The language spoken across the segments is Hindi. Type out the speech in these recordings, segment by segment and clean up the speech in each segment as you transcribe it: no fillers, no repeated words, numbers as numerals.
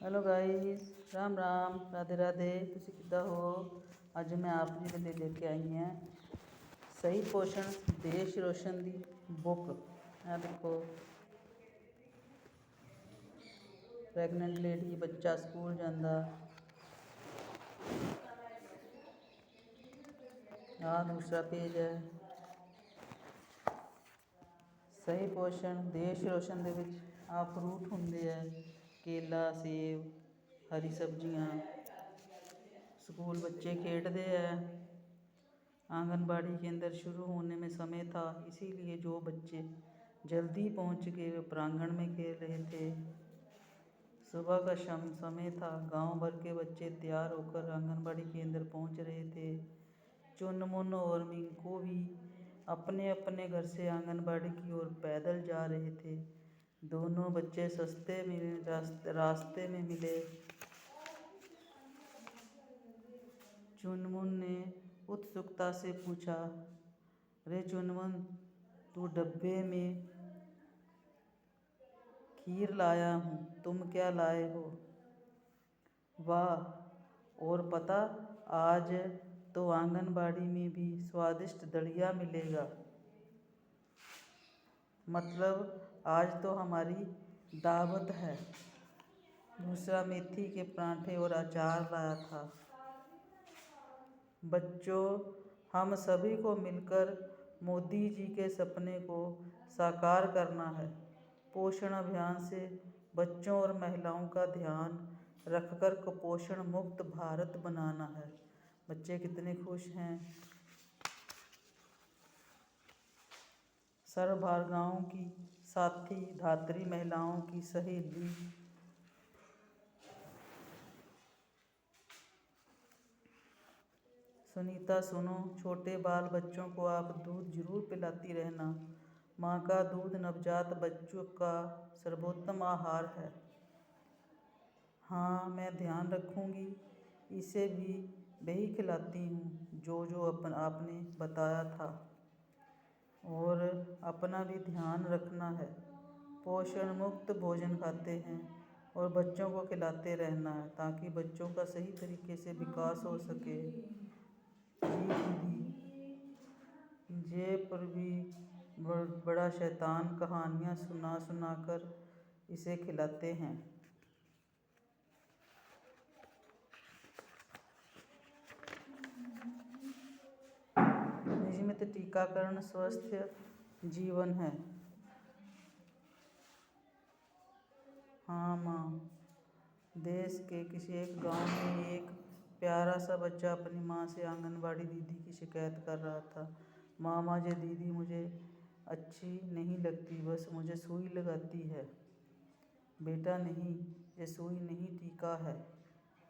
Hello guys, Ram Ram, Radhe Radhe. तुसी किद्दां हो? अज मैं आप जी के लिए लेके आई हैं सही पोषण देश रोशन दी बुक। ਇਹ देखो, ਪ੍ਰੈਗਨੈਂਟ ਲੇਡੀ, ਬੱਚਾ ਸਕੂਲ ਜਾਂਦਾ। ਆਹ दूसरा पेज है। ਸਹੀ ਪੋਸ਼ਣ ਦੇਸ਼ ਰੋਸ਼ਨ ਦੇ ਵਿੱਚ ਆਹ ਫਰੂਟ ਹੁੰਦੇ ਹੈ, ਕੇਲਾ, ਸੇਬ, हरी सब्जियाँ। स्कूल बच्चे खेलते हैं। आंगनबाड़ी केंद्र शुरू होने में समय था, इसीलिए जो बच्चे जल्दी पहुंच के वे प्रांगण में खेल रहे थे। सुबह का समय था। गांव भर के बच्चे तैयार होकर आंगनबाड़ी केंद्र पहुंच रहे थे। चुनमुन और मिंको भी अपने अपने घर से आंगनबाड़ी की ओर पैदल जा रहे थे। दोनों बच्चे रास्ते में मिले। चुनमुन ने उत्सुकता से पूछा, अरे चुनमुन, तू डब्बे में खीर लाया हूँ, तुम क्या लाए हो? वाह, और पता, आज तो आंगनबाड़ी में भी स्वादिष्ट दलिया मिलेगा। मतलब आज तो हमारी दावत है। दूसरा मेथी के पराठे और अचार लाया था। बच्चों, हम सभी को मिलकर मोदी जी के सपने को साकार करना है। पोषण अभियान से बच्चों और महिलाओं का ध्यान रखकर कुपोषण मुक्त भारत बनाना है। बच्चे कितने खुश हैं। सर्वभारगाओं की साथी, धात्री महिलाओं की सहेली। सुनीता, सुनो, छोटे बाल बच्चों को आप दूध जरूर पिलाती रहना। माँ का दूध नवजात बच्चों का सर्वोत्तम आहार है। हाँ, मैं ध्यान रखूँगी। इसे भी वही खिलाती हूँ जो आपने बताया था। और अपना भी ध्यान रखना है। पोषण मुक्त भोजन खाते हैं और बच्चों को खिलाते रहना है ताकि बच्चों का सही तरीके से विकास हो सके। जी दीदी, जे पर भी बड़ा शैतान कहानियाँ सुना कर इसे खिलाते हैं। नियमित टीकाकरण स्वस्थ जीवन है। हाँ माँ, देश के किसी एक गांव में एक प्यारा सा बच्चा अपनी माँ से आंगनबाड़ी दीदी की शिकायत कर रहा था। मामा, ये दीदी मुझे अच्छी नहीं लगती, बस मुझे सुई लगाती है। बेटा नहीं, ये सुई नहीं, टीका है।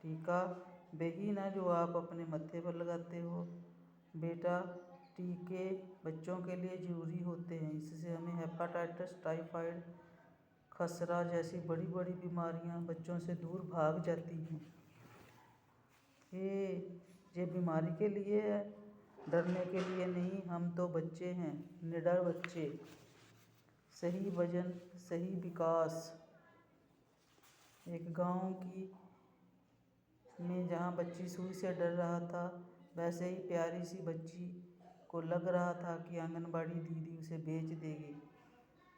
टीका वही ना जो आप अपने मत्थे पर लगाते हो। बेटा, टीके बच्चों के लिए ज़रूरी होते हैं। इससे हमें हेपेटाइटिस, टाइफाइड, खसरा जैसी बड़ी बड़ी बीमारियां बच्चों से दूर भाग जाती हैं। ये बीमारी के लिए है, डरने के लिए नहीं। हम तो बच्चे हैं, निडर बच्चे। सही वजन, सही विकास। एक गांव में जहाँ बच्ची सुई से डर रहा था, वैसे ही प्यारी सी बच्ची को लग रहा था कि आंगनबाड़ी दीदी उसे बेच देगी।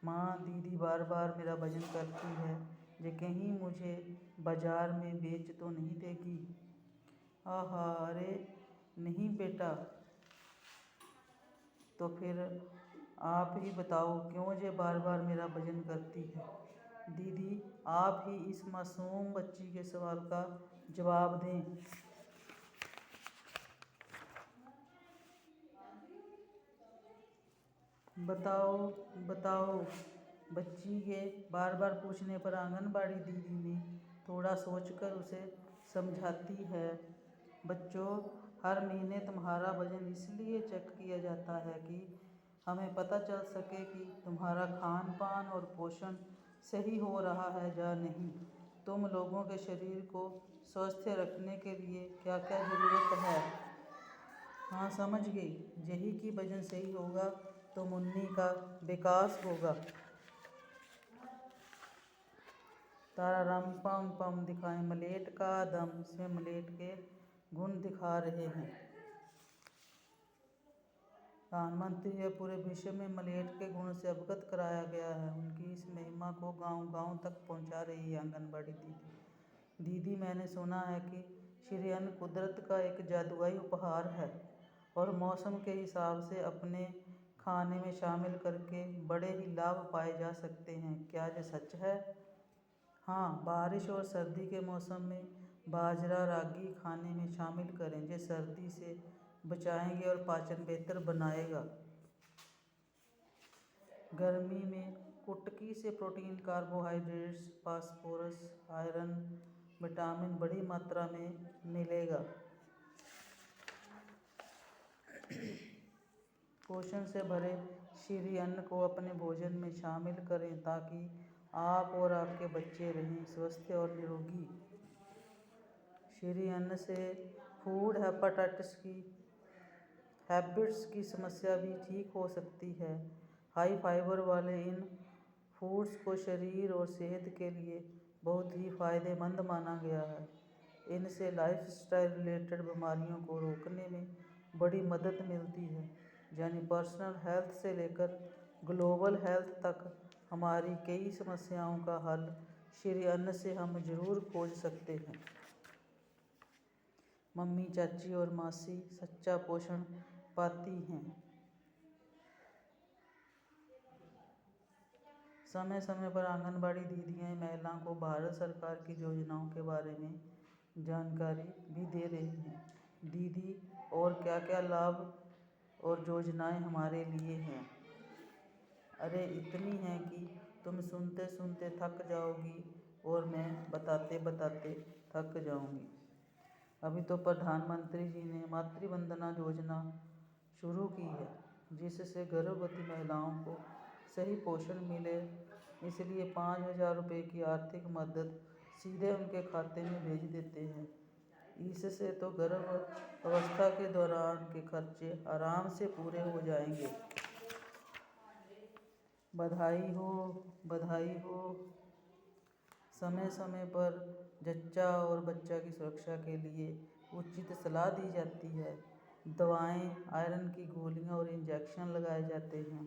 माँ, दीदी बार बार मेरा वजन करती है, जे कहीं मुझे बाजार में बेच तो नहीं देगी। आहा, अरे नहीं बेटा, तो फिर आप ही बताओ क्यों ये बार बार मेरा वजन करती है। दीदी, आप ही इस मासूम बच्ची के सवाल का जवाब दें। बताओ। बच्ची के बार बार पूछने पर आंगनबाड़ी दीदी ने थोड़ा सोचकर उसे समझाती है। बच्चों, हर महीने तुम्हारा वजन इसलिए चेक किया जाता है कि हमें पता चल सके कि तुम्हारा खान पान और पोषण सही हो रहा है या नहीं। तुम लोगों के शरीर को स्वस्थ रखने के लिए क्या क्या ज़रूरत है। हाँ, समझ गई। यही कि वजन सही होगा तो मुन्नी का विकास होगा। ताराराम पम पम दिखाएं मलेट का दम, इसमें मलेट के गुण दिखा रहे हैं। प्रधानमंत्री या पूरे विश्व में मलेट के गुण से अवगत कराया गया है। उनकी इस महिमा को गांव-गांव तक पहुंचा रही है आंगनबाड़ी दीदी। दीदी, मैंने सुना है कि श्री अन्न कुदरत का एक जादुई उपहार है और मौसम के हिसाब से अपने खाने में शामिल करके बड़े ही लाभ पाए जा सकते हैं। क्या ये सच है? हाँ, बारिश और सर्दी के मौसम में बाजरा रागी खाने में शामिल करें। ये सर्दी से बचाएंगे और पाचन बेहतर बनाएगा। गर्मी में कुटकी से protein, carbohydrates, phosphorus, iron, vitamin बड़ी मात्रा में मिलेगा। पोषण से भरे श्री अन्न को अपने भोजन में शामिल करें ताकि आप और आपके बच्चे रहें स्वस्थ और निरोगी। श्री अन्न से फूड हैबिट्स की समस्या भी ठीक हो सकती है। हाई फाइबर वाले इन फूड्स को शरीर और सेहत के लिए बहुत ही फायदेमंद माना गया है। इनसे लाइफस्टाइल रिलेटेड बीमारियों को रोकने में बड़ी मदद मिलती है। यानी पर्सनल हेल्थ से लेकर ग्लोबल हेल्थ तक हमारी कई समस्याओं का हल श्री अन्न से हम जरूर खोज सकते हैं। मम्मी, चाची और मासी सच्चा पोषण पाती हैं। समय समय पर आंगनबाड़ी दीदियाँ महिलाओं को भारत सरकार की योजनाओं के बारे में जानकारी भी दे रही हैं। दीदी, और क्या क्या लाभ और योजनाएं हमारे लिए हैं? अरे इतनी हैं कि तुम सुनते सुनते थक जाओगी और मैं बताते बताते थक जाऊंगी। अभी तो प्रधानमंत्री जी ने मातृ वंदना योजना शुरू की है, जिससे गर्भवती महिलाओं को सही पोषण मिले। इसलिए 5,000 रुपये की आर्थिक मदद सीधे उनके खाते में भेज देते हैं। इससे तो गर्भ अवस्था के दौरान के खर्चे आराम से पूरे हो जाएंगे। बधाई हो, बधाई हो। समय समय पर जच्चा और बच्चा की सुरक्षा के लिए उचित सलाह दी जाती है। दवाएं, आयरन की गोलियां और इंजेक्शन लगाए जाते हैं।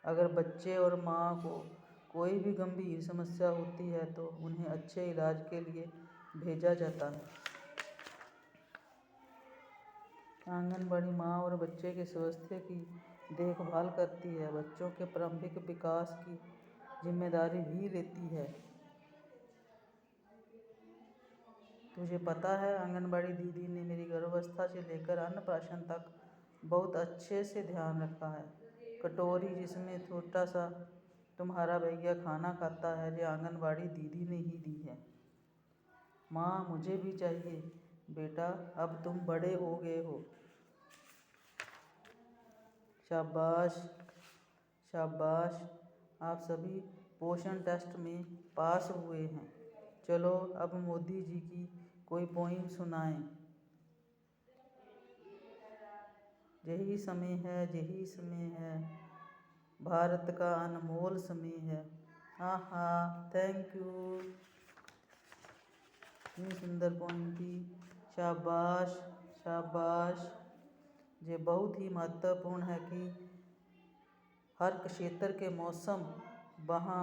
अगर बच्चे और माँ को कोई भी गंभीर समस्या होती है तो उन्हें अच्छे इलाज के लिए भेजा जाता है। आंगनबाड़ी माँ और बच्चे के स्वास्थ्य की देखभाल करती है, बच्चों के प्रारंभिक विकास की जिम्मेदारी भी लेती है। तुझे पता है, आंगनबाड़ी दीदी ने मेरी गर्भावस्था से लेकर अन्नप्राशन तक बहुत अच्छे से ध्यान रखा है। कटोरी जिसमें छोटा सा तुम्हारा भैया खाना खाता है, ये आंगनबाड़ी दीदी ने ही दी है। माँ, मुझे भी चाहिए। बेटा, अब तुम बड़े हो गए हो। शाबाश, शाबाश। आप सभी पोषण टेस्ट में पास हुए हैं। चलो अब मोदी जी की कोई पोइम सुनाएं। यही समय है, यही समय है, भारत का अनमोल समय है। आहा, थैंक यू। इतनी सुंदर पोइम थी। शाबाश, शाबाश। ये बहुत ही महत्वपूर्ण है कि हर क्षेत्र के मौसम, वहाँ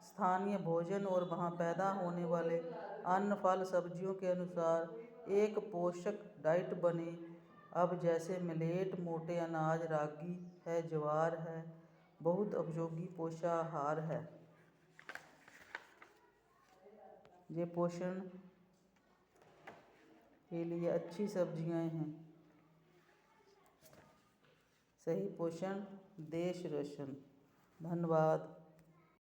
स्थानीय भोजन और वहाँ पैदा होने वाले अन्न, फल, सब्जियों के अनुसार एक पोषक डाइट बने। अब जैसे मिलेट मोटे अनाज, रागी है, ज्वार है, बहुत उपयोगी पोषाहार है। ये पोषण के लिए अच्छी सब्जियां हैं। सही पोषण देश रोशन। धन्यवाद।